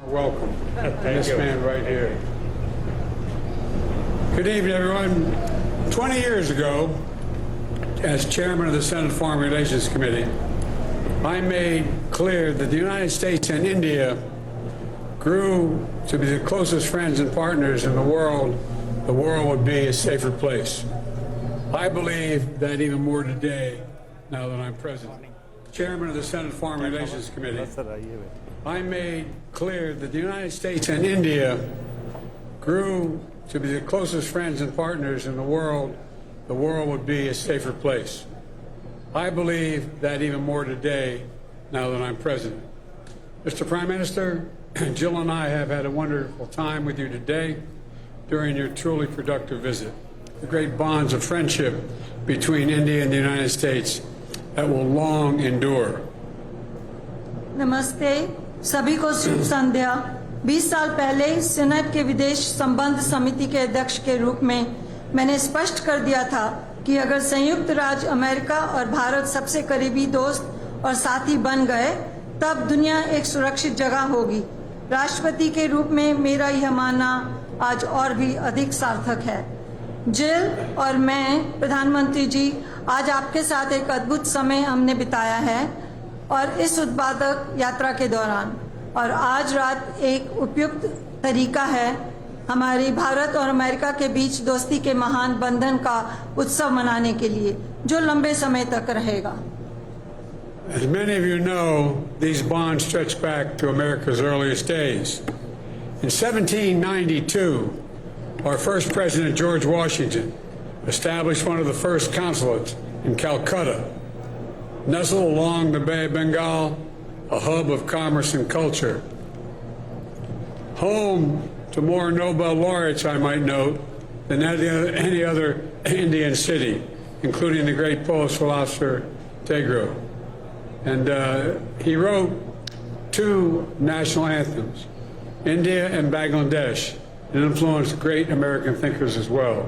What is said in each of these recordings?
Welcome. This man right here. Good evening, everyone. 20 years ago, as chairman of the Senate Foreign Relations Committee, I made clear that the United States and India grew to be the closest friends and partners in the world would be a safer place. I believe that even more today, now that I'm president. Chairman of the Senate Foreign Relations Committee, I made clear that the United States and India grew to be the closest friends and partners in the world would be a safer place. I believe that even more today, now that I'm president. Mr. Prime Minister, Jill and I have had a wonderful time with you today during your truly productive visit. The great bonds of friendship between India and the United States that will long endure. नमस्ते, सभी को शुभ संध्या। 20 साल पहले senate के विदेश संबंध समिति के अध्यक्ष के रूप में मैंने स्पष्ट कर दिया था कि अगर संयुक्त राज्य अमेरिका और भारत सबसे करीबी दोस्त और साथी बन गए तब दुनिया एक सुरक्षित जगह होगी। राष्ट्रपति के रूप में मेरा यह मानना आज और भी अधिक सार्थक है। जिल और मैं, प्रधानमंत्री जी, आज आपके साथ एक अद्भुत समय हमने बिताया है और इस उत्पादक यात्रा के दौरान, और आज रात एक उपयुक्त तरीका है हमारी भारत और अमेरिका के बीच दोस्ती के महान बंधन का उत्सव मनाने के लिए जो लंबे समय तक रहेगा। As many of you know, these bonds stretch back to America's earliest days. In 1792, our first president, George Washington, established one of the first consulates in Calcutta, nestled along the Bay of Bengal, a hub of commerce and culture. Home to more Nobel laureates, I might note, than any other Indian city, including the great Polish philosopher Tagore. And he wrote 2 national anthems, India and Bangladesh, and influenced great American thinkers as well.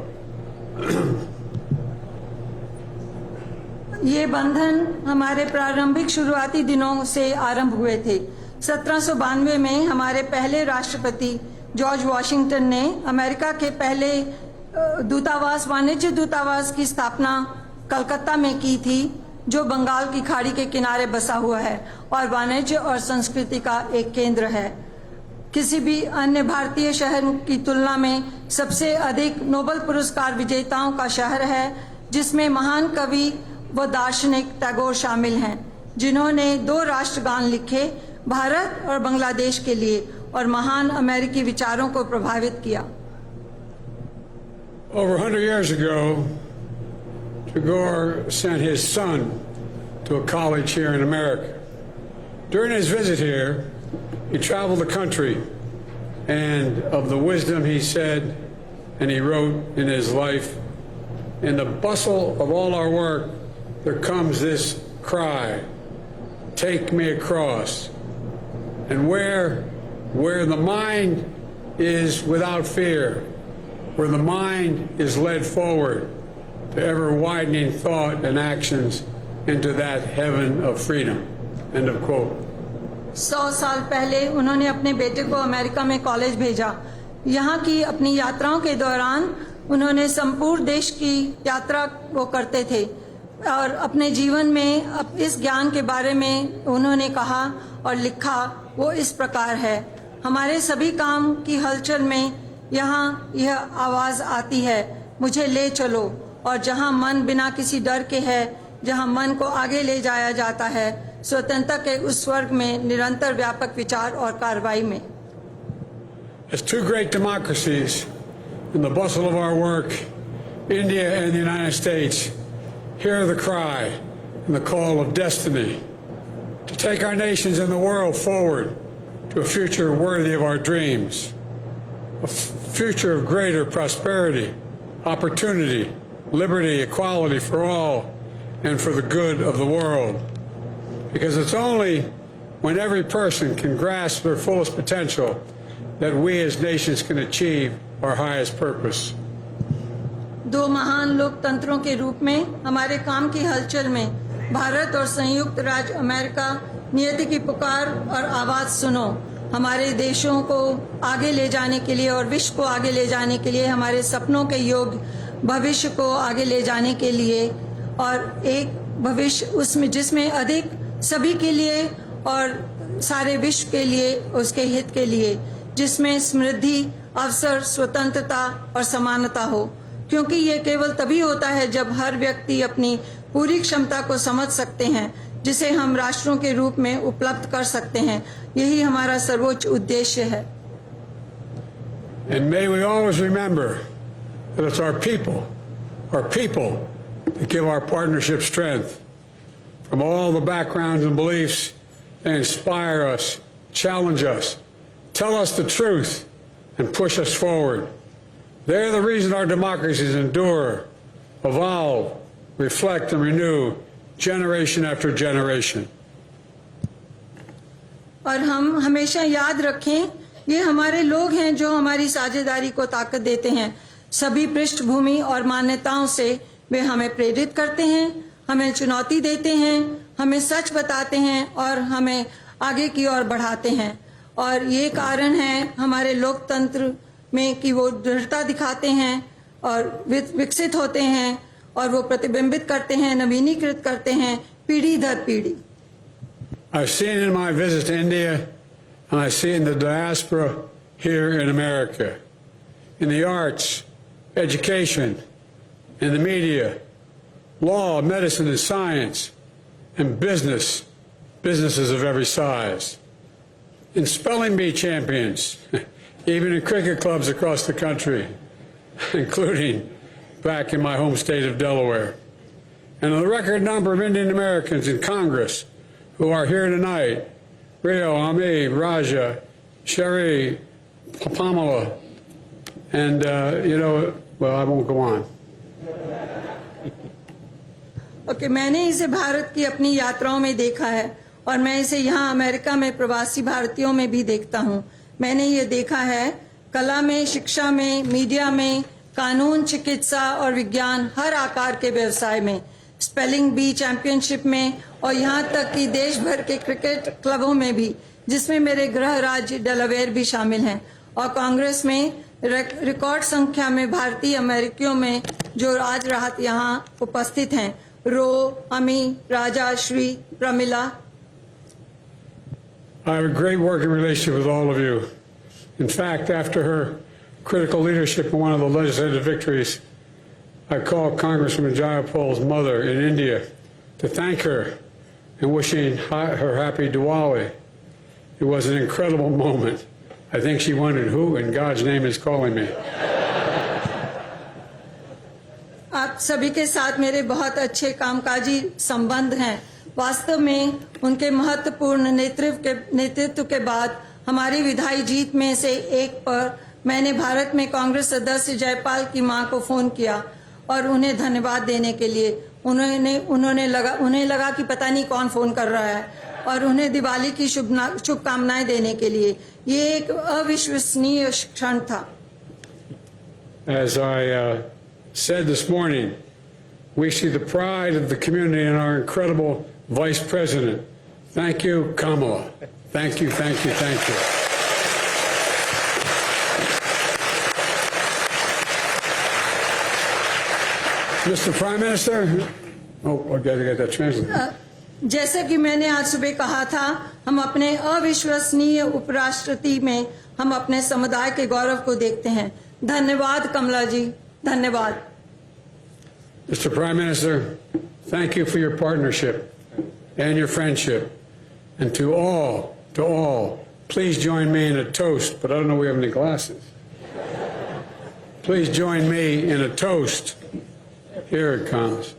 ये बंधन हमारे प्रारंभिक शुरुआती दिनों से आरंभ हुए थे। 1792 में हमारे पहले राष्ट्रपति जॉर्ज वॉशिंगटन ने अमेरिका के पहले वाणिज्य दूतावास की स्थापना कलकत्ता में की थी, जो बंगाल की खाड़ी के किनारे बसा हुआ है और वाणिज्य और संस्कृति का एक केंद्र है। किसी भी अन्य भारतीय शहर की तुलना में सबसे अधिक नोबेल पुरस्कार विजेताओं का शहर है, जिसमें महान कवि व दार्शनिक टैगोर शामिल हैं, जिन्होंने 2 राष्ट्रगान लिखे भारत और बांग्लादेश के लिए और महान अमेरिकी विचारों को प्रभावित किया। Over 100 years ago, Tagore sent his son to a college here in America. During his visit here, he traveled the country, and of the wisdom he said and he wrote in his life, in the bustle of all our work, there comes this cry, take me across. And where the mind is without fear, where the mind is led forward to ever-widening thought and actions into that heaven of freedom. End of quote. 100 साल पहले उन्होंने अपने बेटे को America में college भेजा। यहाँ की अपनी यात्राओं के दौरान उन्होंने संपूर्ण देश की यात्रा वो करते थे और अपने जीवन में इस ज्ञान के बारे में उन्होंने कहा और लिखा, वो इस प्रकार है, हमारे सभी काम की हलचल में यहाँ यह आवाज़ आती है, मुझे ले चलो, और जहाँ मन बिना किसी डर के है, जहाँ मन को आगे ले जाया जाता है, स्वतंत्रता के उस स्वर्ग में निरंतर व्यापक विचार और कार्रवाई में। As 2 great democracies, in the bustle of our work, India and the United States hear the cry and the call of destiny to take our nations and the world forward to a future worthy of our dreams, a future of greater prosperity, opportunity, liberty, equality for all, and for the good of the world. Because it's only when every person can grasp their fullest potential that we as nations can achieve our highest purpose. 2 महान लोकतंत्रों के रूप में हमारे काम की हलचल में भारत और संयुक्त राज्य अमेरिका नियति की पुकार और आवाज सुनो हमारे देशों को आगे ले जाने के लिए और विश्व को आगे ले जाने के लिए, हमारे सपनों के योग्य भविष्य को आगे ले जाने के लिए, और एक भविष्य उसमें जिसमें अधिक सभी के लिए और सारे विश्व के लिए, उसके हित के लिए, जिसमें समृद्धि, अवसर, स्वतंत्रता और समानता हो, क्योंकि ये केवल तभी होता है जब हर व्यक्ति अपनी पूरी क्षमता को समझ सकते हैं, जिसे हम राष्ट्रों के रूप में उपलब्ध कर सकते हैं। यही हमारा सर्वोच्च उद्देश्य है। And may we always remember that it's our people that give our partnership strength. From all the backgrounds and beliefs, they inspire us, challenge us, tell us the truth, and push us forward. They're the reason our democracies endure, evolve, reflect, and renew generation after generation. और हम हमेशा याद रखें, ये हमारे लोग हैं जो हमारी साझेदारी को ताकत देते हैं। सभी पृष्ठभूमि और मान्यताओं से वे हमें प्रेरित करते हैं, हमें चुनौती देते हैं, हमें सच बताते हैं और हमें आगे की ओर बढ़ाते हैं। और ये कारण है हमारे लोकतंत्र में कि वो दृढ़ता दिखाते हैं और विकसित होते हैं और वो प्रतिबिंबित करते हैं, नवीनीकृत करते हैं पीढ़ी दर पीढ़ी। I've seen in my visit to India, and I see in the diaspora here in America, in the arts, education, in the media, law, medicine, and science, and businesses of every size, in spelling bee champions, even in cricket clubs across the country, including back in my home state of Delaware, and a record number of Indian Americans in Congress who are here tonight: Rio, Ami, Raja, Sherry, Pamela, and well, I won't go on. मैंने इसे भारत की अपनी यात्राओं में देखा है और मैं इसे यहाँ अमेरिका में प्रवासी भारतीयों में भी देखता हूँ। मैंने ये देखा है कला में, शिक्षा में, मीडिया में, कानून, चिकित्सा और विज्ञान, हर आकार के व्यवसाय में, स्पेलिंग बी चैंपियनशिप में और यहाँ तक कि देश भर के क्रिकेट क्लबों में भी, जिसमें मेरे गृह राज्य डेलावेयर भी शामिल हैं, और कांग्रेस में रिकॉर्ड संख्या में भारतीय अमेरिकियों में जो आज रात यहाँ उपस्थित हैं: रो, अमी, राजा, Shri, Pramila. I have a great working relationship with all of you. In fact, after her critical leadership in one of the legislative victories, I called Congresswoman Jayapal's mother in India to thank her and wishing her happy Diwali. It was an incredible moment. I think she wondered who in God's name is calling me. आप सभी के साथ मेरे बहुत अच्छे कामकाजी संबंध हैं। वास्तव में उनके महत्वपूर्ण नेतृत्व के बाद हमारी विधायी जीत में से एक पर मैंने भारत में कांग्रेस सदस्य जयपाल की मां को फोन किया और उन्हें धन्यवाद देने के लिए। उन्हें लगा कि पता नहीं कौन फोन कर रहा है, और उन्हें दिवाली की शुभकामनाएं देने के लिए। ये एक अविश्वसनीय क्षण था। As I said this morning, we see the pride of the community in our incredible Vice President. Thank you, Kamala. Thank you, thank you, thank you. Mr. Prime Minister, I got to get that translated. जैसा कि मैंने आज सुबह कहा था, हम अपने अविश्वसनीय उपराष्ट्रपति में हम अपने समुदाय के गौरव को देखते हैं। धन्यवाद कमला जी, धन्यवाद। Mr. Prime Minister, thank you for your partnership and your friendship. And to all, please join me in a toast, but I don't know if we have any glasses. Please join me in a toast. Here it comes.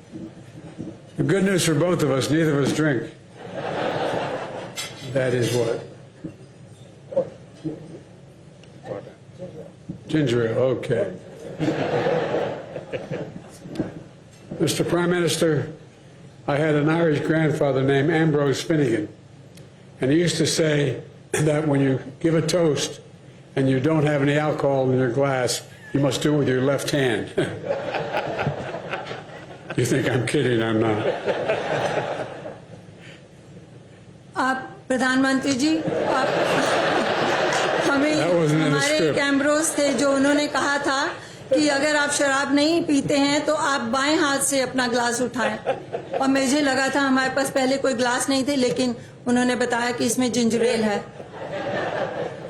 The good news for both of us, neither of us drink. That is what? Ginger ale, okay. Mr. Prime Minister, I had an Irish grandfather named Ambrose Finnegan, and he used to say that when you give a toast and you don't have any alcohol in your glass, you must do it with your left hand. You think I'm kidding? I'm not. आप प्रधानमंत्री जी, आप script. कैम्ब्रोस थे जो उन्होंने कहा था कि अगर आप शराब नहीं पीते हैं तो आप बाएं हाथ से अपना ग्लास उठाएं, और मुझे लगा था हमारे पास पहले कोई ग्लास नहीं थे, लेकिन उन्होंने बताया कि इसमें जिंजर एल है।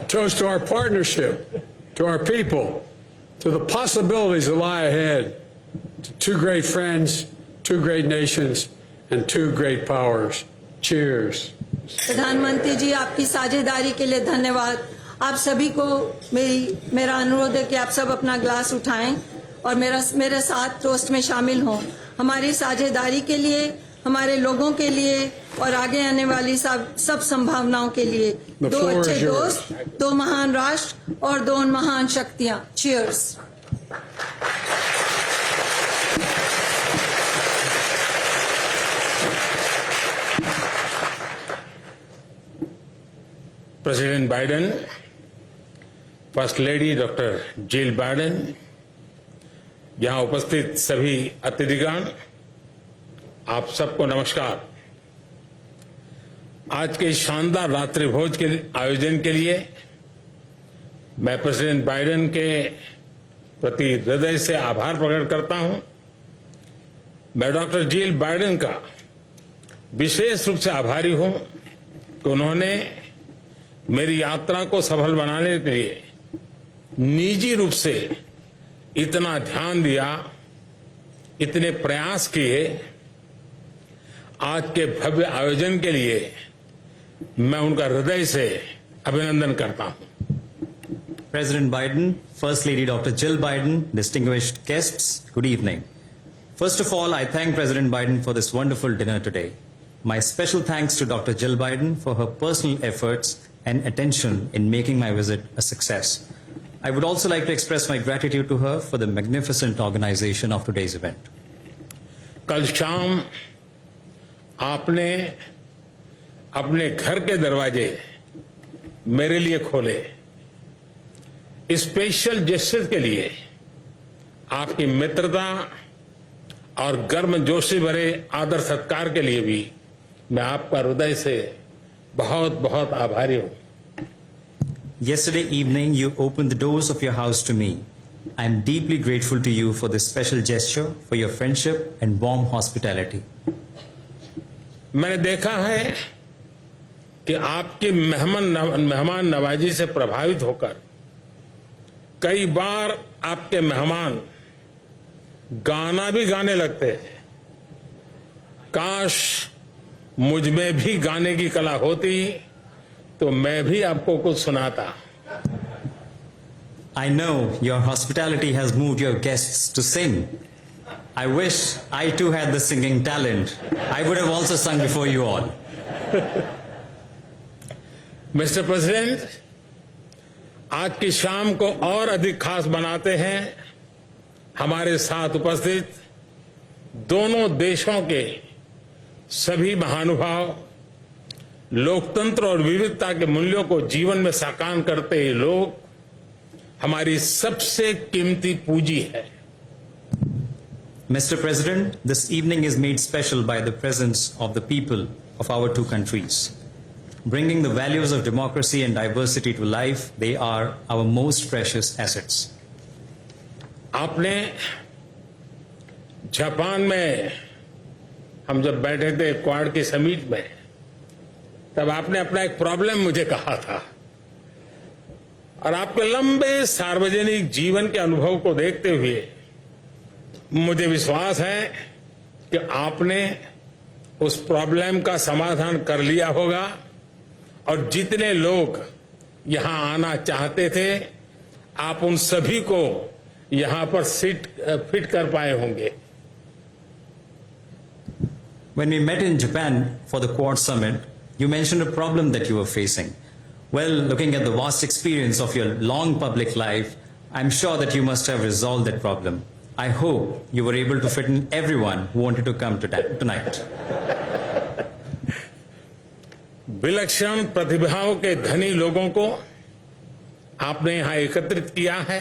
Toast to our partnership, to our people, to the possibilities that lie ahead, to two great friends, two great nations, and two great powers. Cheers. प्रधानमंत्री जी, आपकी साझेदारी के लिए धन्यवाद। आप सभी को मेरा अनुरोध है कि आप सब अपना ग्लास उठाएं और मेरे साथ टोस्ट में शामिल हों, हमारी साझेदारी के लिए, हमारे लोगों के लिए और आगे आने वाली सब संभावनाओं के लिए। दो अच्छे दोस्त, दो महान राष्ट्र और दो महान शक्तियां। Cheers. President Biden, first lady doctor Jill Biden, यहाँ उपस्थित सभी अतिथिगण, आप सबको नमस्कार। आज के शानदार रात्रि भोज के आयोजन के लिए मैं प्रेसिडेंट बाइडेन के प्रति हृदय से आभार प्रकट करता हूं। मैं डॉक्टर जिल बाइडेन का विशेष रूप से आभारी हूं कि उन्होंने मेरी यात्रा को सफल बनाने के लिए निजी रूप से इतना ध्यान दिया, इतने प्रयास किए। आज के भव्य आयोजन के लिए मैं उनका हृदय से अभिनंदन करता हूं। President Biden, First Lady Dr. Jill Biden, distinguished guests, good evening. First of all, I thank President Biden for this wonderful dinner today. My special thanks to Dr. Jill Biden for her personal efforts and attention in making my visit a success. I would also like to express my gratitude to her for the magnificent organization of today's event. कल शाम आपने अपने घर के दरवाजे मेरे लिए खोले। स्पेशल जेस्चर के लिए आपकी मित्रता और गर्मजोशी भरे आदर सत्कार के लिए भी मैं आपका हृदय से बहुत बहुत आभारी हूं। Yesterday evening, you opened the doors of your house to me. I am deeply grateful to you for this special gesture, for your friendship and warm hospitality. मैंने देखा है कि आपकी मेहमान नवाजी से प्रभावित होकर कई बार आपके मेहमान गाना भी गाने लगते हैं। काश मुझ में भी गाने की कला होती तो मैं भी आपको कुछ सुनाता। I know your hospitality has moved your guests to sing. I wish I too had the singing talent. I would have also sung before you all. Mister president, आज की शाम को और अधिक खास बनाते हैं हमारे साथ उपस्थित दोनों देशों के सभी महानुभाव, लोकतंत्र और विविधता के मूल्यों को जीवन में साकार करते ये लोग हमारी सबसे कीमती पूंजी है। Mr. President, this evening is made special by the presence of the people of our two countries. Bringing the values of democracy and diversity to life, they are our most precious assets. आपने Japan में हम जब बैठे थे quad के summit में, तब आपने अपना एक प्रॉब्लम मुझे कहा था और आपके लंबे सार्वजनिक जीवन के अनुभव को देखते हुए मुझे विश्वास है कि आपने उस प्रॉब्लम का समाधान कर लिया होगा और जितने लोग यहां आना चाहते थे आप उन सभी को यहां पर फिट कर पाए होंगे। When we met in Japan for the Quad Summit, you mentioned a problem that you were facing. Well, looking at the vast experience of your long public life, I'm sure that you must have resolved that problem. I hope you were able to fit in everyone who wanted to come tonight. विलक्षण प्रतिभाओं के धनी लोगों को आपने यहां एकत्रित किया है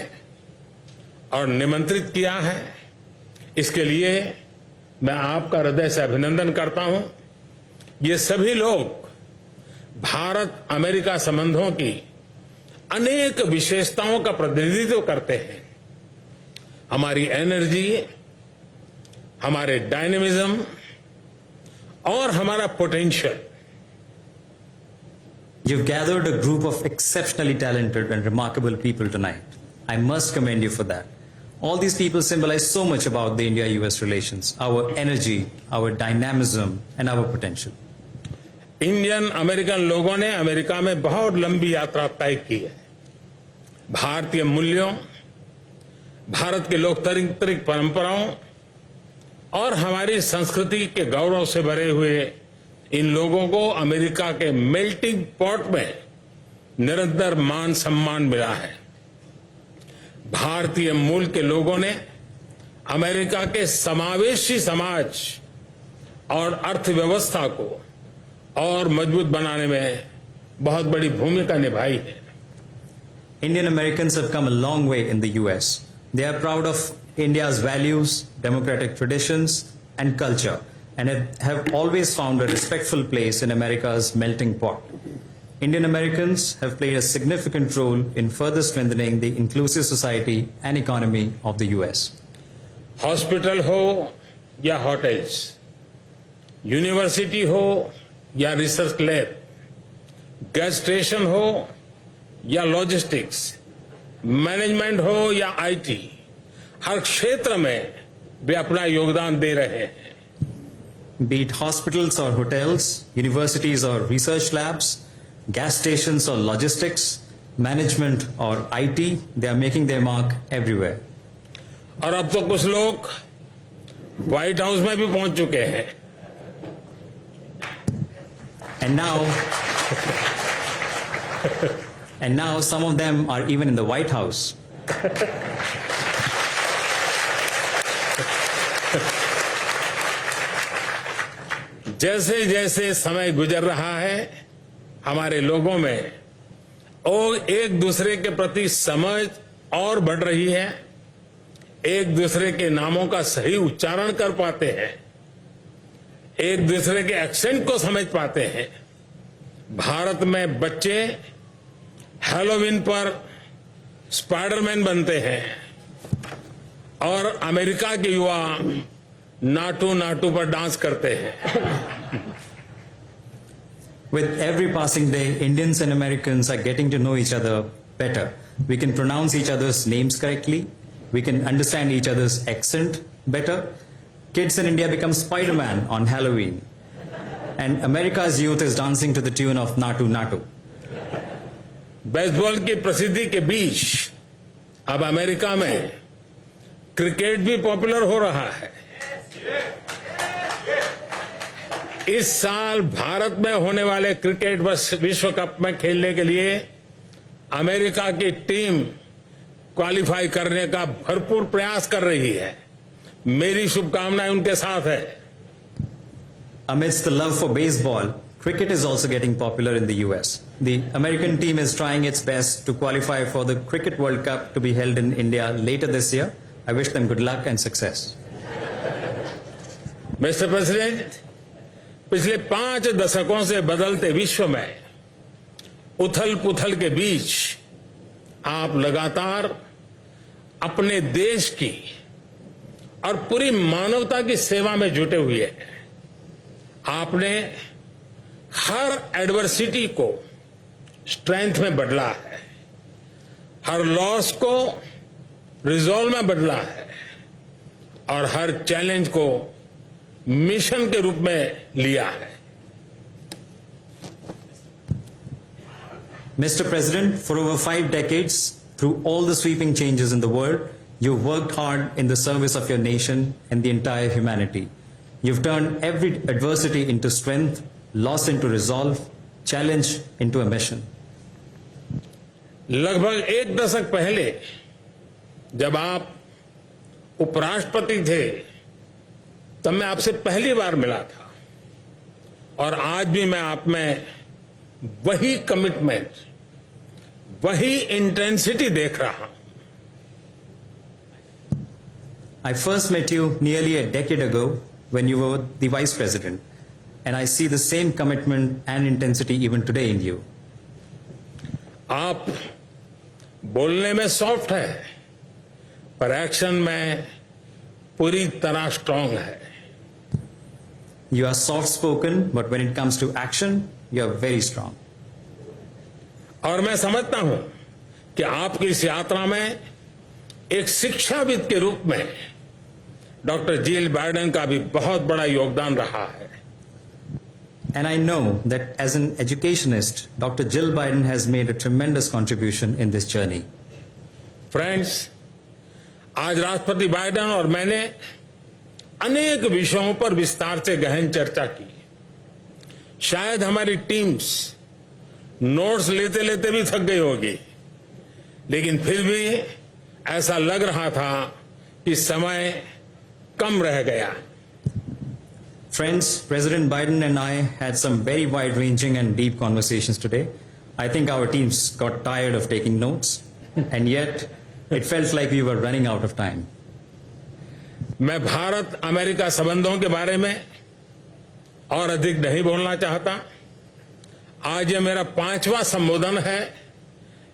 और निमंत्रित किया है। इसके लिए मैं आपका हृदय से अभिनंदन करता हूं। ये सभी लोग भारत अमेरिका संबंधों की अनेक विशेषताओं का प्रतिनिधित्व करते हैं। हमारी एनर्जी, हमारे डायनेमिज्म और हमारा potential. You've gathered a group of exceptionally talented and remarkable people tonight. I must commend you for that. All these people symbolize so much about the India-US relations, our energy, our dynamism, and our potential. Indian American लोगों ने America में बहुत लंबी यात्रा तय की है। भारतीय मूल्यों, भारत के लोकतांत्रिक परंपराओं और हमारी संस्कृति के गौरव से भरे हुए इन लोगों को अमेरिका के मेल्टिंग पॉट में निरंतर मान सम्मान मिला है। भारतीय मूल के लोगों ने अमेरिका के समावेशी समाज और अर्थव्यवस्था को और मजबूत बनाने में बहुत बड़ी भूमिका निभाई है। Indian Americans have come a long way in the US. They are proud of India's values, democratic traditions, and culture, and have always found a respectful place in America's melting pot. Indian Americans have played a significant role in further strengthening the inclusive society and economy of the US. Hospital हो या hotels, university हो या research lab, gas station हो या logistics, management हो या IT, हर क्षेत्र में वे अपना योगदान दे रहे हैं। Be it hospitals or hotels, universities or research labs, gas stations or logistics, management or IT, they are making their mark everywhere. और अब तो कुछ लोग व्हाइट हाउस में भी पहुंच चुके हैं। And now some of them are even in the White House. जैसे जैसे समय गुजर रहा है, हमारे लोगों में और एक दूसरे के प्रति समझ और बढ़ रही है, एक दूसरे के नामों का सही उच्चारण कर पाते हैं, एक दूसरे के एक्सेंट को समझ पाते हैं। भारत में बच्चे हैलोवीन पर स्पाइडरमैन बनते हैं और अमेरिका के युवा नाटू नाटू पर डांस करते हैं। With every passing day, Indians and Americans are getting to know each other better. We can pronounce each other's names correctly. We can understand each other's accent better. Kids in India become Spider-Man on Halloween. And America's youth is dancing to the tune of Natu Natu. Baseball की प्रसिद्धि के बीच अब America में cricket भी popular हो रहा है। इस साल भारत में होने वाले क्रिकेट विश्व कप में खेलने के लिए अमेरिका की टीम क्वालिफाई करने का भरपूर प्रयास कर रही है। मेरी शुभकामनाएं उनके साथ है। Amidst the love for baseball, cricket is also getting popular in the US. The American team is trying its best to qualify for the Cricket World Cup to be held in India later this year. I wish them good luck and success. Mister president, पिछले 5 दशकों से बदलते विश्व में उथल पुथल के बीच आप लगातार अपने देश की और पूरी मानवता की सेवा में जुटे हुए हैं। आपने हर एडवर्सिटी को स्ट्रेंथ में बदला है, हर लॉस को रिजॉल्व में बदला है और हर चैलेंज को मिशन के रूप में लिया है। Mr. President, for over 5 decades, through all the sweeping changes in the world, you've worked hard in the service of your nation and the entire humanity. You've turned every adversity into strength, loss into resolve, challenge into a mission. लगभग 1 दशक पहले जब आप उपराष्ट्रपति थे, तब मैं आपसे पहली बार मिला था और आज भी मैं आप में वही कमिटमेंट, वही इंटेंसिटी देख रहा हूं। I first met you nearly a decade ago when you were the Vice President, and I see the same commitment and intensity even today in you. आप बोलने में सॉफ्ट है, पर एक्शन में पूरी तरह स्ट्रांग है. You are soft spoken, but when it comes to action, you are very strong. और मैं समझता हूं कि आपकी इस यात्रा में एक शिक्षाविद के रूप में डॉक्टर जिल बाइडेन का भी बहुत बड़ा योगदान रहा है. And I know that as an educationist, Dr. Jill Biden has made a tremendous contribution in this journey. Friends, आज राष्ट्रपति बाइडेन और मैंने अनेक विषयों पर विस्तार से गहन चर्चा की. शायद हमारी टीम्स नोट्स लेते लेते भी थक गई होगी, लेकिन फिर भी ऐसा लग रहा था कि समय कम रह गया. Friends, President Biden and I had some very wide-ranging and deep conversations today. I think our teams got tired of taking notes, and yet it felt like we were running out of time. मैं Bharat America संबंधों के बारे में और अधिक नहीं बोलना चाहता. आज ये मेरा 5वां संबोधन है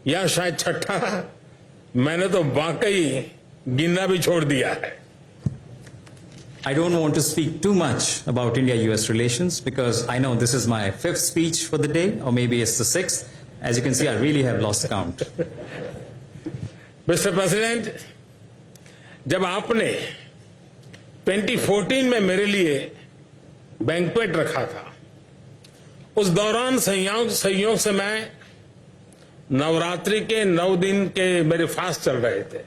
या शायद 6ठा. मैंने तो वाकई गिनना भी छोड़ दिया है. I don't want to speak too much about India-US relations because I know this is my 5th speech for the day, or maybe it's the 6th. As you can see, I really have lost count. Mister president, जब आपने 2014 में मेरे लिए banquet रखा था, उस दौरान संयोग से मैं नवरात्रि के 9 दिन के मेरे फास्ट चल रहे थे.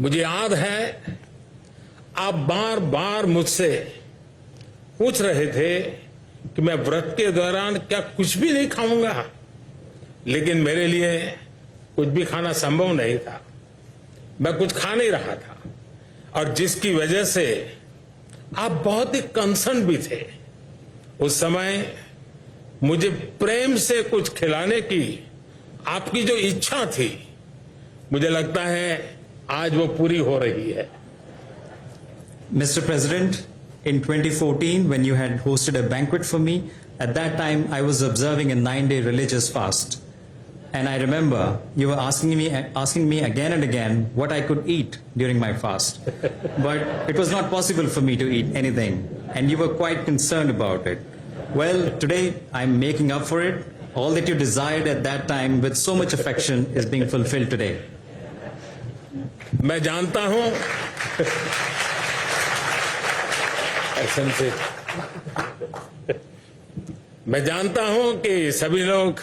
मुझे याद है आप बार बार मुझसे पूछ रहे थे कि मैं व्रत के दौरान क्या कुछ भी नहीं खाऊंगा, लेकिन मेरे लिए कुछ भी खाना संभव नहीं था. मैं कुछ खा नहीं रहा था, और जिसकी वजह से आप बहुत ही कंसर्न भी थे. उस समय मुझे प्रेम से कुछ खिलाने की आपकी जो इच्छा थी, मुझे लगता है आज वो पूरी हो रही है. Mr. President, in 2014, when you had hosted a banquet for me, at that time I was observing a 9-day religious fast. And I remember you were asking me again and again what I could eat during my fast. But it was not possible for me to eat anything, and you were quite concerned about it. Well, today I'm making up for it. All that you desired at that time with so much affection is being fulfilled today. मैं जानता हूं मैं जानता हूं कि सभी लोग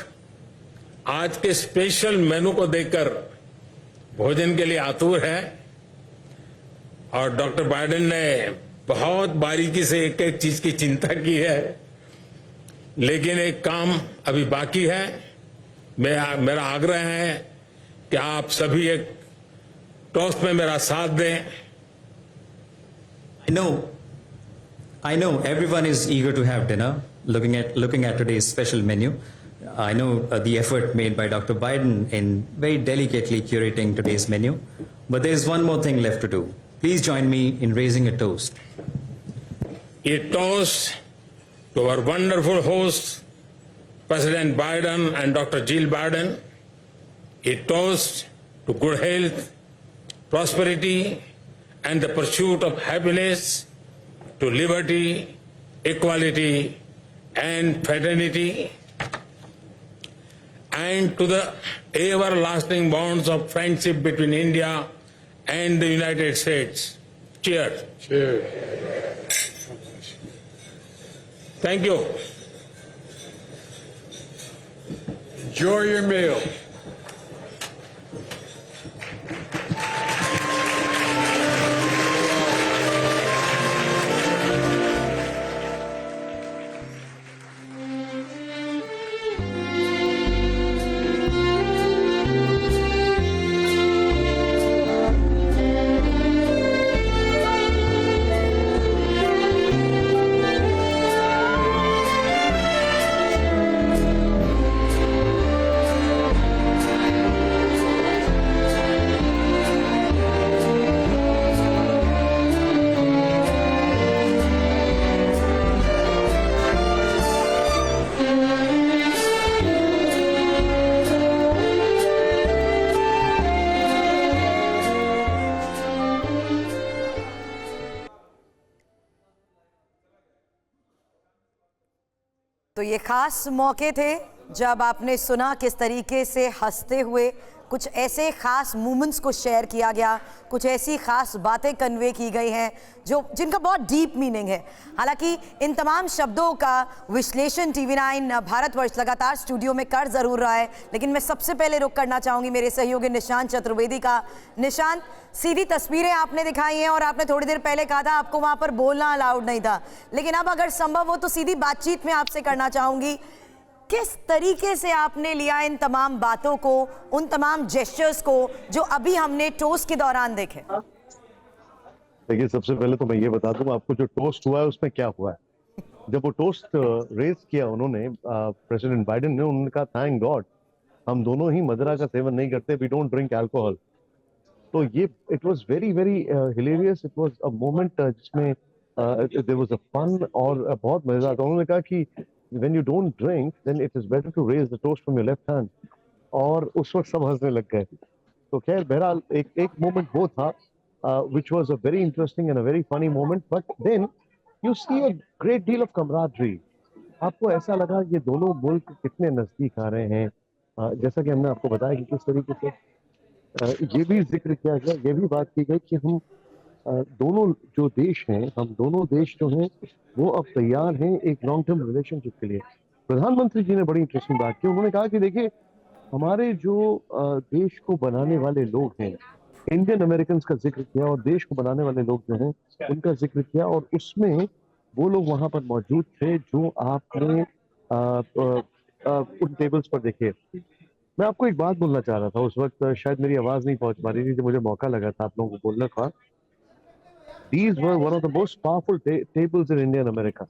आज के स्पेशल मेनू को देखकर भोजन के लिए आतुर हैं, और डॉक्टर बाइडेन ने बहुत बारीकी से एक एक चीज की चिंता की है. लेकिन एक काम अभी बाकी है. मेरा आग्रह है कि आप सभी एक टोस्ट में मेरा साथ दें. I know everyone is eager to have dinner. Looking at today's special menu, I know the effort made by Dr. Biden in very delicately curating today's menu. But there is one more thing left to do. Please join me in raising a toast. A toast to our wonderful hosts, President Biden and Dr. Jill Biden. A toast to good health, prosperity, and the pursuit of happiness, to liberty, equality, and fraternity, and to the everlasting bonds of friendship between India and the United States. Cheers. Cheers. Thank you. Enjoy your meal. तो ये खास मौके थे जब आपने सुना किस तरीके से हंसते हुए कुछ ऐसे खास मोमेंट्स को शेयर किया गया, कुछ ऐसी खास बातें कन्वे की गई हैं जिनका बहुत डीप मीनिंग है। हालांकि इन तमाम शब्दों का विश्लेषण TV9 भारतवर्ष लगातार स्टूडियो में कर जरूर रहा है, लेकिन मैं सबसे पहले रुख करना चाहूंगी मेरे सहयोगी निशांत चतुर्वेदी का। निशांत, सीधी तस्वीरें आपने दिखाई हैं और आपने थोड़ी देर पहले कहा था आपको वहां पर बोलना अलाउड नहीं था, लेकिन अब अगर संभव हो तो सीधी बातचीत में आपसे करना चाहूंगी, किस तरीके से आपने लिया इन तमाम बातों को, उन तमाम जेस्चर्स को जो अभी हमने टोस्ट के दौरान देखे? देखिए, सबसे पहले तो मैं ये बता दूं आपको, जो टोस्ट हुआ है उसमें क्या हुआ है। जब वो टोस्ट रेज किया उन्होंने, प्रेसिडेंट बाइडेन ने, उन्होंने कहा थैंक गॉड हम दोनों ही मदिरा का सेवन नहीं करते, वी डोंट ड्रिंक अल्कोहल। तो ये it was very very hilarious, it was a moment जिसमें देयर वाज अ फन और बहुत मजेदार था। उन्होंने कहा कि when you don't drink then it is better to raise the toast from your left hand, और उस वक्त सब हंसने लग गए। तो खैर बहरहाल एक मोमेंट वो था which was a very interesting and a very funny moment, but then you see a great deal of camaraderie। आपको ऐसा लगा ये दोनों मुल्क कितने नजदीक आ रहे हैं। जैसा कि हमने आपको बताया कि किस तरीके से ये भी जिक्र किया गया, ये भी बात की गई कि हम दोनों जो देश हैं, हम दोनों देश जो हैं वो अब तैयार हैं एक लॉन्ग टर्म रिलेशनशिप के लिए। प्रधानमंत्री जी ने बड़ी इंटरेस्टिंग बात की, उन्होंने कहा कि देखिए हमारे जो देश को बनाने वाले लोग हैं, इंडियन अमेरिकन का जिक्र किया और देश को बनाने वाले लोग जो हैं उनका जिक्र किया, और उसमें वो लोग वहां पर मौजूद थे जो आपने उन टेबल्स पर देखे। मैं आपको एक बात बोलना चाह रहा था, उस वक्त शायद मेरी आवाज नहीं पहुंच पा रही थी, जो मुझे मौका लगा था आप लोगों को बोलना था। These were one of the most powerful tables in India and America.